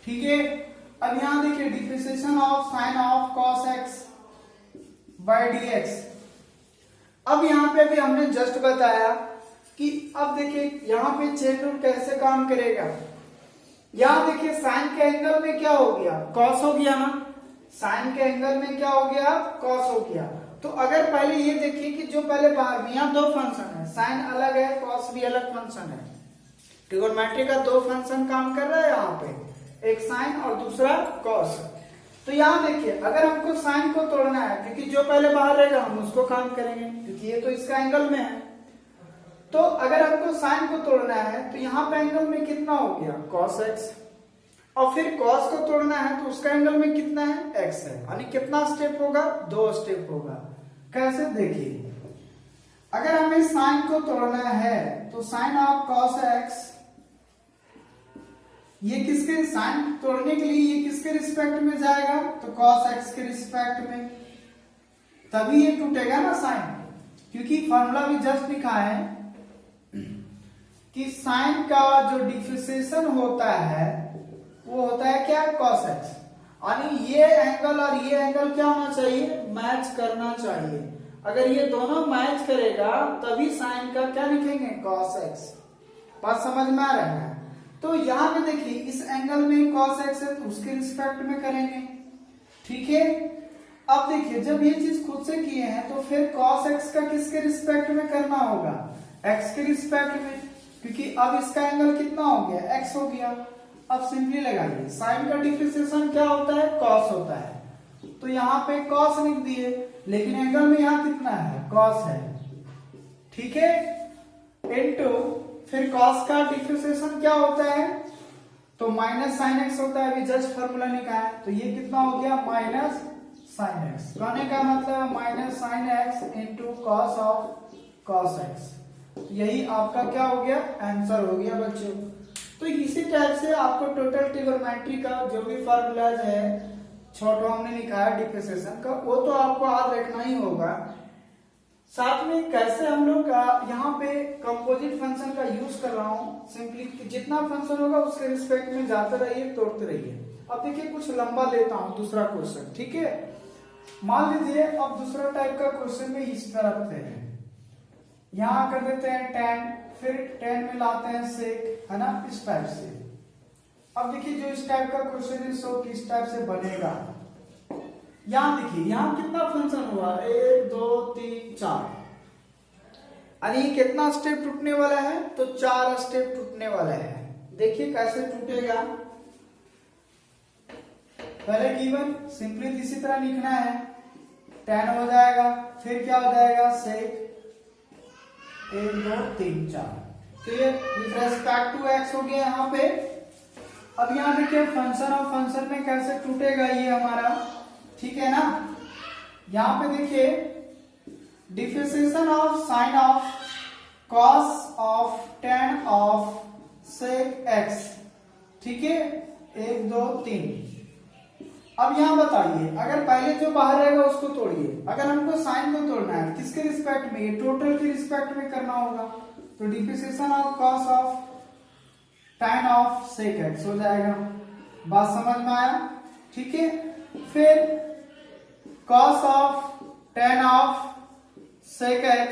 ठीक है। अब यहां देखिए differentiation of sine of cos x by dx। अब यहां पे अभी हमने जस्ट बताया कि अब देखिए यहां पे चेन रूल कैसे काम करेगा। यहां देखिए साइन के एंगल में क्या हो गया, cos हो गया ना, साइन के एंगल में क्या हो गया, cos हो गया। तो अगर पहले ये देखिए कि जो पहले बाहर में यहाँ दो फंक्शन है, साइन अलग है, cos भी अलग फंक्शन है, ट्रिगोनोमेट्री का दो फंक्शन काम कर रहा है यहाँ पे, एक साइन और दूसरा cos। तो यहाँ देखिए अगर हमको साइन को तोड़ना है, क्योंकि जो पहले बाहर रहेगा हम उसको काम करेंगे, क्योंकि ये तो इसका एंगल में है। तो अगर हमको साइन को तोड़ना है तो यहाँ पे एंगल में कितना हो गया, cos x, और फिर cos को तोड़ना है तो उसका एंगल में कितना है, x है, यानी कितना स्टेप होगा, दो स्टेप होगा। कैसे देखिए, अगर हमें साइन को तोड़ना है तो साइन ऑफ cos x, ये किसके, साइन तोड़ने के लिए ये किसके रिस्पेक्ट में जाएगा, तो cos x के रिस्पेक्ट में, तभी ये टूटेगा ना साइन, क्योंकि फॉर्मूला भी जस्ट लिखा है कि साइन का जो डिफरेंशिएशन होता है वो होता है क्या, cos x, यानी ये एंगल और ये एंगल क्या होना चाहिए, मैच करना चाहिए। अगर ये दोनों मैच करेगा तभी साइन का क्या लिखेंगे, cos x। बात समझ में आ रहा है। तो यहाँ पे देखिए इस एंगल में cos x है तो उसके रिस्पेक्ट में करेंगे, ठीक है। अब देखिए जब ये चीज खुद से किए हैं तो फिर cos x का किसके रिस्पेक्ट में करना होगा, x के रिस्पेक्ट में, क्योंकि अब इसका एंगल कितना हो गया, x हो गया। अब सिंपली लगाइए, साइन का डिफरेंशिएशन क्या होता है, cos होता है, तो यहाँ पे cos लिख दिए, लेकिन एंगल में यहाँ कितना है, cos है, ठीक है। इनटू फिर cos का डिफरेंशिएशन क्या होता है, तो माइनस साइन x होता है, अभी जस्ट फॉर्मूला निकाला है, तो ये कितना हो गया, माइनस साइन x। कहने का मतलब minus sine x into cos of cos x। यही आपका क्या हो गया, आंसर हो गया बच्चों। तो इसी टाइप से आपको टोटल ट्रिगोनोमेट्री का जो भी फार्मूलाज है, छोटा हमने लिखा है डिफरेंशिएशन का, वो तो आपको याद रखना ही होगा। साथ में कैसे हम लोग यहाँ पे कंपोजिट फंक्शन का यूज कर रहा हूँ, सिंपली जितना फंक्शन होगा उसके रिस्पेक्ट में जाते रहिए, तोड़ते रहिए। अब देखिए कुछ लंबा लेता हूँ दूसरा क्वेश्चन, ठीक है। मान लीजिए अब दूसरा टाइप का क्वेश्चन में इस तरफ से है, यहाँ कर देते हैं tan, फिर tan में लाते हैं sec, है ना, इस टाइप से। अब देखिए जो इस टाइप का क्वेश्चन है सो किस टाइप से बनेगा। यहाँ देखिए यहाँ कितना फंक्शन हुआ, 1 2 3 4, अरे कितना स्टेप टूटने वाला है, तो 4 स्टेप टूटने वाला है। देखिए कैसे टूटेगा, पहले गिवन सिंपली इसी तरह लिखना है, tan हो जाएगा, फिर क्या हो जाएगा, sec 1 2 3 4, clear, with respect to x हो गया यहाँ पे। अब यहाँ देखिए फंक्शन और फंक्शन में कैसे टूटेगा ये हमारा, ठीक है ना। यहाँ पे देखिए differentiation of sine of cos of tan of sec x, ठीक है, 1 2 3। अब यहाँ बताइए अगर पहले जो बाहर रहेगा उसको तोड़िए, अगर हमको साइन को तोड़ना है किसके रिस्पेक्ट में, ये टोटल के रिस्पेक्ट में करना होगा, तो differentiation of cos of tan of sec x हो जाएगा। बात समझ में आया, ठीक है। फिर cos of tan of sec x,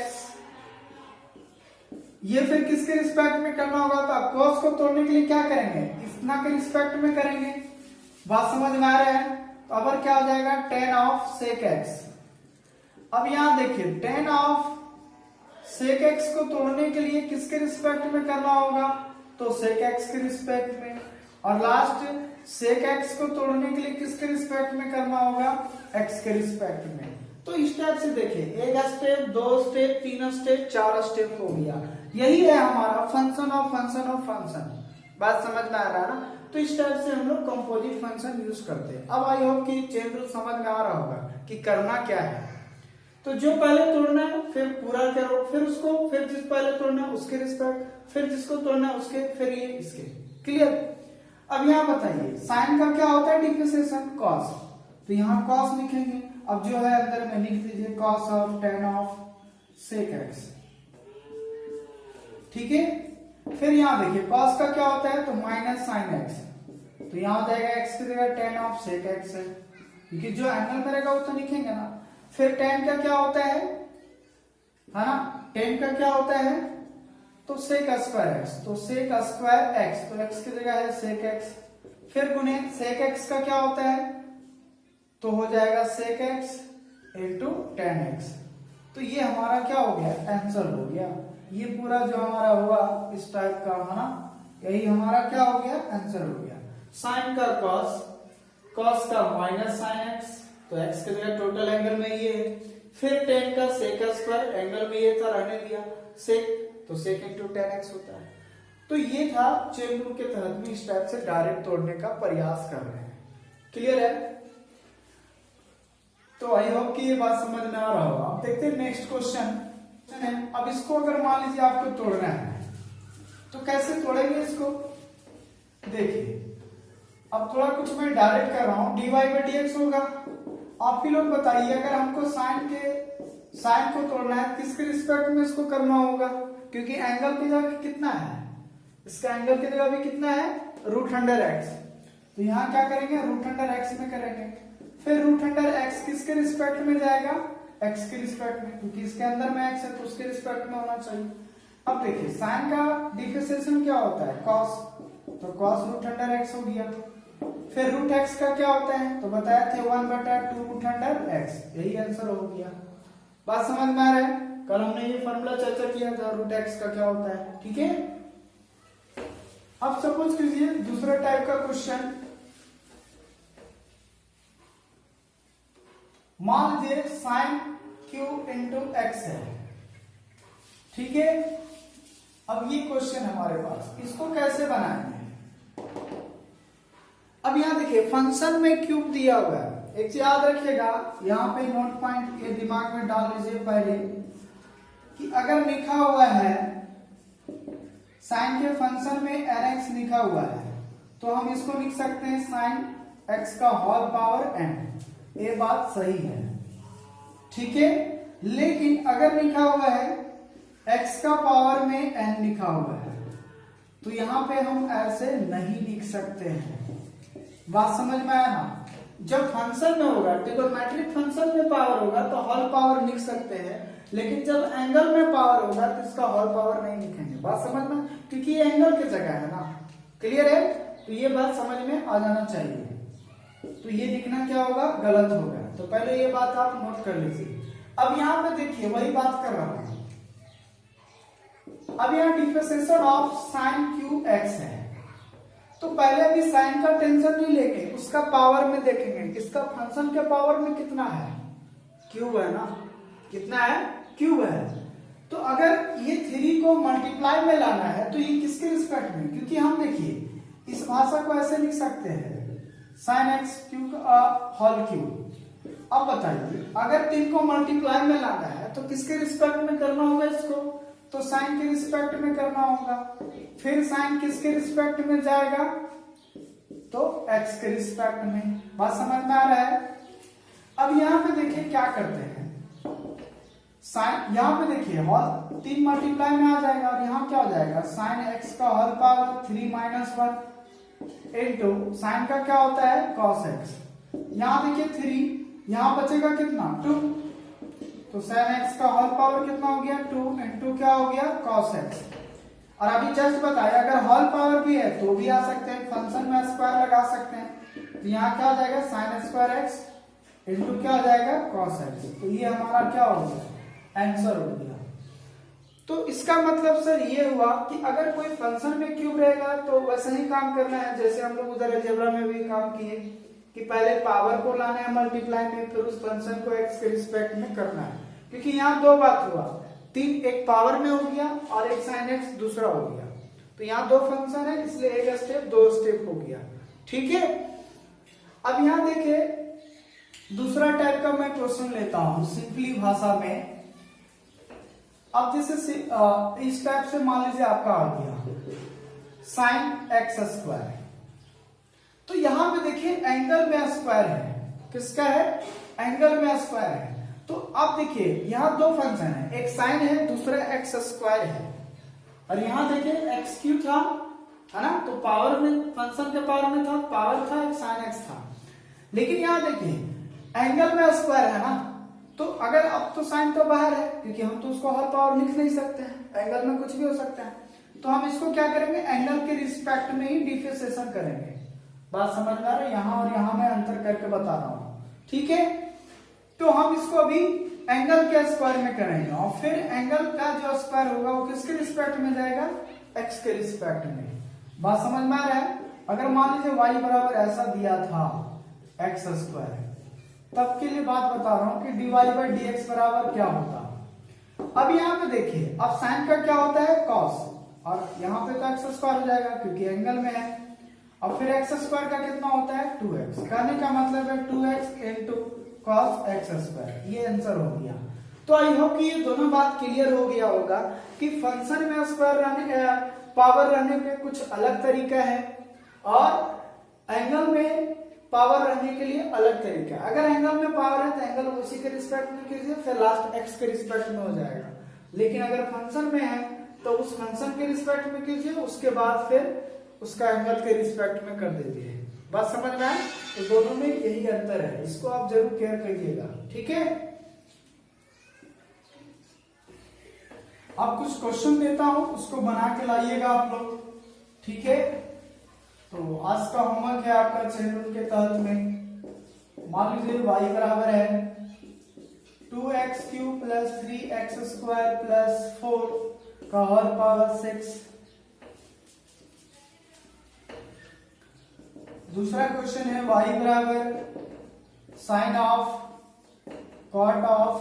ये फिर किसके रिस्पेक्ट में करना होगा, तो cos को तोड़ने के लिए क्या करेंगे, इतना के रिस्पेक्ट में करेंगे। बात समझ में आ रहा है। तो अब क्या हो जाएगा, tan ऑफ sec x। अब यहां देखिए tan ऑफ सेक एक्स को तोड़ने के लिए किसके रिस्पेक्ट में करना होगा, तो सेक एक्स के रिस्पेक्ट में, और लास्ट सेक एक्स को तोड़ने के लिए किसके रिस्पेक्ट में करना होगा, एक्स के रिस्पेक्ट में। तो इस टाइप से देखिए, एक स्टेप, दो स्टेप, तीन स्टेप, चार स्टेप हो गया। यही है हमारा function of function of function. बात समझ में आ रहा है ना। तो इस टाइप से हम लोग कंपोजिट फंक्शन यूज करते हैं। अब आई होप कि चेन रूल समझ में आ रहा होगा कि करना क्या है। तो जो पहले तोड़ना है फिर पूरा करो, फिर उसको, फिर जिस पहले तोड़ना है उसके रिस्पेक्ट, फिर जिसको तोड़ना है उसके, फिर ये इसके। क्लियर। अब यहाँ बताइए साइन का क्या होता है, डिफरेंशिएशन कॉस। तो यहाँ कॉस लिखेंगे। अब जो है अंदर में लिख दीजिए cos of tan of sec x. ठीक है। फिर यहाँ देखिए कॉस का क्या होता है, तो माइनस साइन एक्स। तो यहाँ हो जाएगा एक्स की जगह टेन ऑफ सेक एक्स है, क्योंकि जो एंगल में रहेगा वो तो लिखेंगे ना। फिर टेन का क्या होता है ना, टेन का क्या होता है, तो सेक स्क्वायर एक्स। तो सेक स्क्वायर एक्स, तो एक्स की जगह है सेक एक्स। फिर गुणे सेक एक्स का क्या होता है, तो हो जाएगा sec x into tan x. तो ये हमारा क्या हो गया, आंसर हो गया। ये पूरा जो हमारा हुआ इस टाइप का है ना, यही हमारा क्या हो गया, आंसर हो गया। साइन का कॉस, कॉस का माइनस साइन एक्स, तो एक्स की जगह टोटल एंगल में ये है। फिर टेन का सेक स्क्वायर, एंगल में ये था रहने दिया सेक, तो सेक इंटू टेन एक्स होता है। तो ये था चेन रूल के तहत भी इस टाइप से डायरेक्ट तोड़ने का प्रयास कर रहे हैं। क्लियर है। तो आई होप कि ये बात समझ में आ रहा होगा। अब देखते हैं नेक्स्ट क्वेश्चन है। अब इसको अगर मान लीजिए आपको तोड़ना है तो कैसे तोड़ेंगे इसको, देखिए अब थोड़ा कुछ मैं डायरेक्ट कर रहा हूं, dy बाई dx होगा। आप ही लोग बताइए अगर हमको साइन को तोड़ना है किसके रिस्पेक्ट में इसको करना होगा, क्योंकि एंगल की जगह कितना है, इसका एंगल की जगह भी कितना है, रूट अंडर एक्स। तो यहाँ क्या करेंगे, रूट अंडर एक्स में करेंगे। फिर रूट अंडर एक्स किसके रिस्पेक्ट में जाएगा, एक्स के रिस्पेक्ट में, क्योंकि इसके अंदर में एक्स है तो उसके रिस्पेक्ट में होना चाहिए। अब देखिए साइन का डिफरेंशिएशन क्या होता है, कॉस, तो कॉस रूट अंडर एक्स हो गया। फिर रूट एक्स का क्या होता है, तो बताया थे 1/2 रूट अंडर एक्स, यही आंसर हो गया। बात समझ में आ रहा है। कल हमने ये फॉर्मूला चर्चा किया था रूट एक्स का क्या होता है। ठीक है। अब सपोज कीजिए दूसरा टाइप का क्वेश्चन, मान लीजिए साइन क्यू इंटू एक्स है। ठीक है। अब ये क्वेश्चन हमारे पास, इसको कैसे बनाएंगे। अब यहां देखिए फंक्शन में क्यूब दिया हुआ है। एक चीज याद रखिएगा, यहां पे नोट पॉइंट ये दिमाग में डाल लीजिए पहले कि अगर लिखा हुआ है साइन के फंक्शन में nx लिखा हुआ है तो हम इसको लिख सकते हैं साइन x का होल पावर n। ये बात सही है। ठीक है। लेकिन अगर लिखा हुआ है x का पावर में n लिखा हुआ है तो यहां पे हम ऐसे नहीं लिख सकते हैं। बात समझ में आया ना। जब फंक्शन में होगा, ट्रिगोनोमेट्रिक फंक्शन में पावर होगा तो होल पावर लिख सकते हैं, लेकिन जब एंगल में पावर होगा तो इसका होल पावर नहीं लिखेंगे। बात समझ में, क्योंकि ये एंगल की जगह है ना। क्लियर है। तो ये बात समझ में आ जाना चाहिए। तो ये लिखना क्या होगा, गलत होगा। तो पहले ये बात आप नोट कर लीजिए। अब यहां पे देखिए वही बात कर रहा हूं। अब यहाँ differentiation of sign Q x है, तो पहले अभी साइन का टेंशन नहीं लेंगे, उसका पावर में देखेंगे इसका फंक्शन के पावर में कितना है, क्यूब है ना, कितना है, क्यूब है। तो अगर ये 3 को मल्टीप्लाई में लाना है तो ये किसके रिस्पेक्ट में, क्योंकि हम देखिए इस भाषा को ऐसे लिख सकते हैं sine x cube whole cube. अब बताइए अगर 3 को मल्टीप्लाई में लाना है तो किसके रिस्पेक्ट में करना होगा इसको, तो साइन के रिस्पेक्ट में करना होगा। फिर साइन किसके रिस्पेक्ट में जाएगा, तो एक्स के रिस्पेक्ट में। बात समझ में आ रहा है। अब यहां पे देखिए क्या करते हैं, साइन यहां पे देखिए होल 3 मल्टीप्लाई में आ जाएगा और यहां क्या हो जाएगा साइन एक्स का होल पावर 3 - 1 इनटू साइन का क्या होता है कॉस एक्स। यहां देखिए 3, यहां बचेगा कितना 2, तो साइन एक्स का होल पावर कितना हो गया 2 इनटू क्या हो गया कॉस एक्स। और अभी जस्ट बताया अगर होल पावर भी है तो भी आ सकते हैं, फंक्शन में स्क्वायर लगा सकते हैं। तो यहाँ क्या हो जाएगा साइन स्क्वायर एक्स इनटू क्या हो जाएगा कॉस एक्स। तो ये हमारा क्या हो गया आंसर हो गया। तो इसका मतलब सर ये हुआ कि अगर कोई फंक्शन में क्यूब रहेगा तो वैसा ही काम करना है जैसे हम लोग उधर अलजेब्रा में भी काम किए कि पहले पावर को लाना है मल्टीप्लाई में, फिर उस फंक्शन को एक्स के रिस्पेक्ट में करना है। क्योंकि यहाँ दो बात हुआ, तीन, एक पावर में हो गया और एक साइन एक्स दूसरा हो गया। तो यहाँ दो फंक्शन है इसलिए एक स्टेप दो स्टेप हो गया। ठीक है, अब यहाँ देखिए दूसरा टाइप का मैं क्वेश्चन लेता हूं सिंपली भाषा में। अब जैसे इस टाइप से मान लीजिए आपका आ गया साइन एक्स स्क्वायर, तो यहां पे देखिए एंगल में स्क्वायर है। किसका है? एंगल में स्क्वायर है। तो अब देखिए यहां दो फंक्शन है, एक साइन है दूसरा एक्स स्क्वायर है। और यहां देखिए एक्स क्यू था, है ना, तो पावर में फंक्शन के पावर में था, पावर था, एक साइन एक्स था। लेकिन यहां देखिए एंगल में स्क्वायर है ना, तो अगर अब तो साइन तो बाहर है क्योंकि हम तो उसको हर पावर लिख नहीं सकते हैं, एंगल में कुछ भी हो सकता है। तो हम इसको क्या करेंगे, एंगल के रिस्पेक्ट में ही डिफरेंशिएशन करेंगे। बात समझ में आ रहा है? यहां और यहां मैं अंतर करके बता रहा हूं। ठीक है, तो हम इसको अभी एंगल के स्क्वायर में करेंगे और फिर एंगल का जो स्क्वायर होगा वो किसके रिस्पेक्ट में जाएगा, एक्स के रिस्पेक्ट में। बात समझ में आ रहा है? अगर मान लीजिए y बराबर ऐसा दिया था एक्स स्क्वायर, तब के लिए बात बता रहा हूं कि dy बाई डी एक्स बराबर क्या होता। अब यहाँ पे देखिए अब साइन का क्या होता है, कॉस, और यहाँ पे तो एक्स स्क्वायर हो जाएगा क्योंकि एंगल में है। अब फिर एक्स स्क्वायर का कितना होता है, 2x। कहने का मतलब है 2x into cos x square. ये आंसर हो गया। तो आई होप कि ये दोनों बात क्लियर हो गया होगा कि फंक्शन में स्क्वायर रहने पावर रहने पे कुछ अलग तरीका है और एंगल में पावर रहने के लिए अलग तरीका है। अगर एंगल में पावर है तो एंगल उसी के रिस्पेक्ट में कीजिए, फिर लास्ट एक्स के रिस्पेक्ट में हो जाएगा। लेकिन अगर फंक्शन में है तो उस फंक्शन के रिस्पेक्ट में कीजिए, उसके बाद फिर उसका एंगल के रिस्पेक्ट में कर दीजिए। बात समझ में आए? तो दोनों में यही अंतर है, इसको आप जरूर केयर करिएगा। ठीक है, अब कुछ क्वेश्चन देता हूं, उसको बना के लाइएगा आप लोग। ठीक है, तो आज का होमवर्क है आपका चैन रूल के तहत में। मान लीजिए y बराबर है 2x cube plus 3x square plus 4 का होल पावर 6। दूसरा क्वेश्चन है y बराबर sine of cot of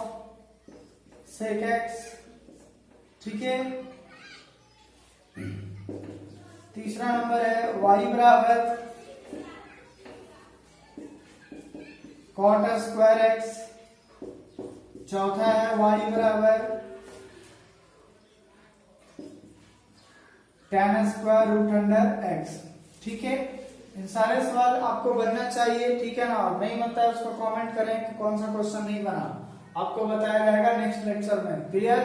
sec x. ठीक है, तीसरा नंबर है y बराबर कॉट स्क्वायर एक्स। चौथा है y बराबर tan square root under x. ठीक है, इन सारे सवाल आपको बनना चाहिए। ठीक है ना, और नहीं बनता है उसको कमेंट करें कि कौन सा क्वेश्चन नहीं बना, आपको बताया जाएगा नेक्स्ट लेक्चर में। क्लियर?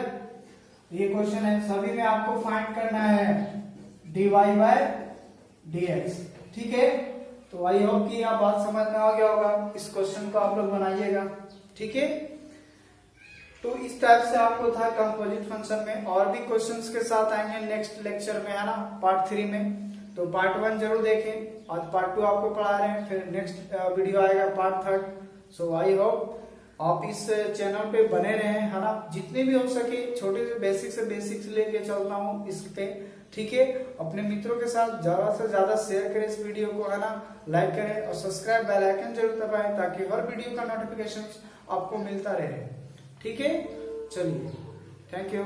ये क्वेश्चन है, सभी में आपको फाइंड करना है dy बाय dx। ठीक है, तो आई होप कि आप बात समझ में आ गया होगा। इस क्वेश्चन को आप लोग बनाइएगा। ठीक है, तो इस टाइप से आपको था कंपोजिट फंक्शन में। और भी क्वेश्चंस के साथ आएंगे नेक्स्ट लेक्चर में, है ना, पार्ट 3 में। तो पार्ट 1 जरूर देखें, आज पार्ट 2 आपको पढ़ा रहे हैं, फिर नेक्स्ट वीडियो आएगा पार्ट 3। सो आई होप आप इस चैनल पे बने रहें, है ना। जितने भी हो सके छोटे से बेसिक्स लेके चलता हूँ इस पे। ठीक है, अपने मित्रों के साथ ज्यादा से ज्यादा शेयर करें इस वीडियो को, है ना, लाइक करें और सब्सक्राइब बेल आइकन जरूर दबाएं ताकि हर वीडियो का नोटिफिकेशन आपको मिलता रहे। ठीक है, चलिए, थैंक यू।